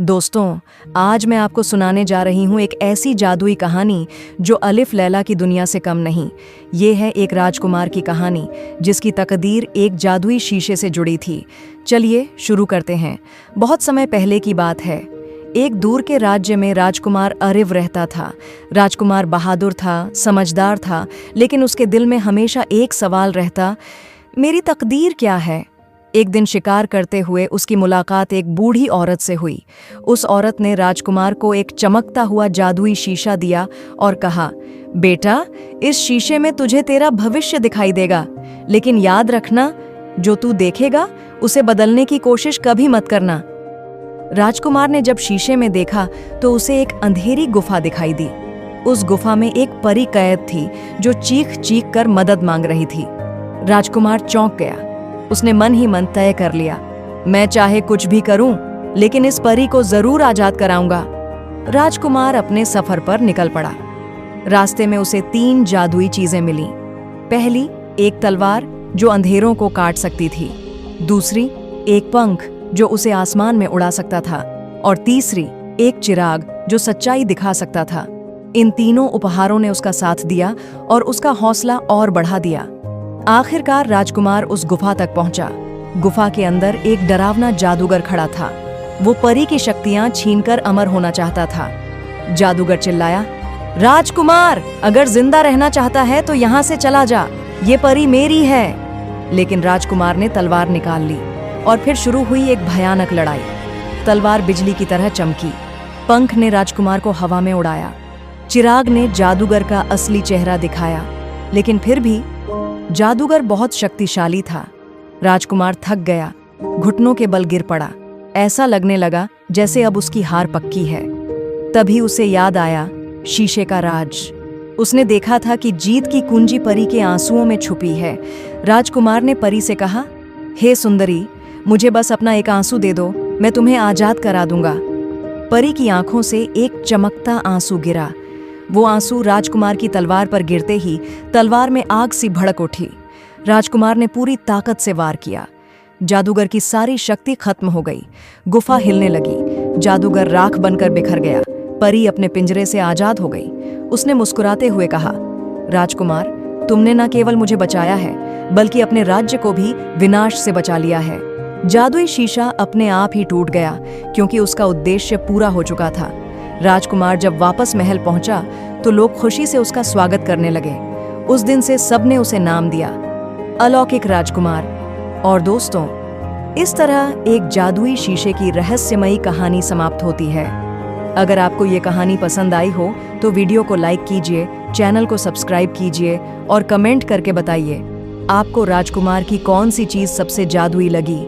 दोस्तों, आज मैं आपको सुनाने जा रही हूँ एक ऐसी जादुई कहानी जो अलिफ लैला की दुनिया से कम नहीं। ये है एक राजकुमार की कहानी जिसकी तकदीर एक जादुई शीशे से जुड़ी थी। चलिए शुरू करते हैं। बहुत समय पहले की बात है। एक दूर के राज्य में राजकुमार अरिव रहता था। राजकुमार बहादुर था, समझदार था, लेकिन उसके दिल में हमेशा एक सवाल रहता, मेरी तकदीर क्या है। एक दिन शिकार करते हुए उसकी मुलाकात एक बूढ़ी औरत से हुई। उस औरत ने राजकुमार को एक चमकता हुआ जादुई शीशा दिया और कहा, बेटा, इस शीशे में तुझे तेरा भविष्य दिखाई देगा, लेकिन याद रखना, जो तू देखेगा उसे बदलने की कोशिश कभी मत करना। राजकुमार ने जब शीशे में देखा तो उसे एक अंधेरी गुफा दिखाई दी। उस गुफा में एक परी कैद थी जो चीख चीख कर मदद मांग रही थी। राजकुमार चौंक गया। उसने मन ही मन तय कर लिया, मैं चाहे कुछ भी करूं, लेकिन इस परी को जरूर आजाद कराऊंगा। राजकुमार अपने सफर पर निकल पड़ा। रास्ते में उसे 3 जादुई चीजें मिलीं। पहली, एक तलवार जो अंधेरों को काट सकती थी। दूसरी, एक पंख जो उसे आसमान में उड़ा सकता था। और तीसरी, एक चिराग जो सच्चाई दिखा सकता था। इन तीनों उपहारों ने उसका साथ दिया और उसका हौसला और बढ़ा दिया। आखिरकार राजकुमार उस गुफा तक पहुंचा। गुफा के अंदर एक डरावना जादूगर खड़ा था। वो परी की शक्तियां छीनकर अमर होना चाहता था। जादूगर चिल्लाया, राजकुमार, अगर जिंदा रहना चाहता है तो यहाँ से चला जा, ये परी मेरी है। लेकिन राजकुमार ने तलवार निकाल ली और फिर शुरू हुई एक भयानक लड़ाई। तलवार बिजली की तरह चमकी, पंख ने राजकुमार को हवा में उड़ाया, चिराग ने जादूगर का असली चेहरा दिखाया, लेकिन फिर भी जादूगर बहुत शक्तिशाली था। राजकुमार थक गया, घुटनों के बल गिर पड़ा। ऐसा लगने लगा जैसे अब उसकी हार पक्की है। तभी उसे याद आया शीशे का राज। उसने देखा था कि जीत की कुंजी परी के आंसुओं में छुपी है। राजकुमार ने परी से कहा, हे सुंदरी, मुझे बस अपना एक आंसू दे दो, मैं तुम्हें आजाद करा दूंगा। परी की आंखों से एक चमकता आंसू गिरा। वो आंसू राजकुमार की तलवार पर गिरते ही तलवार में आग सी भड़क उठी। राजकुमार ने पूरी ताकत से वार किया। जादूगर की सारी शक्ति खत्म हो गई। गुफा हिलने लगी। जादूगर राख बनकर बिखर गया। परी अपने पिंजरे से आजाद हो गई। उसने मुस्कुराते हुए कहा, राजकुमार, तुमने न केवल मुझे बचाया है, बल्कि अपने राज्य को भी विनाश से बचा लिया है। जादुई शीशा अपने आप ही टूट गया, क्योंकि उसका उद्देश्य पूरा हो चुका था। राजकुमार जब वापस महल पहुंचा तो लोग खुशी से उसका स्वागत करने लगे। उस दिन से सबने उसे नाम दिया, अलौकिक राजकुमार। और दोस्तों, इस तरह एक जादुई शीशे की रहस्यमयी कहानी समाप्त होती है। अगर आपको ये कहानी पसंद आई हो तो वीडियो को लाइक कीजिए, चैनल को सब्सक्राइब कीजिए और कमेंट करके बताइए आपको राजकुमार की कौन सी चीज सबसे जादुई लगी।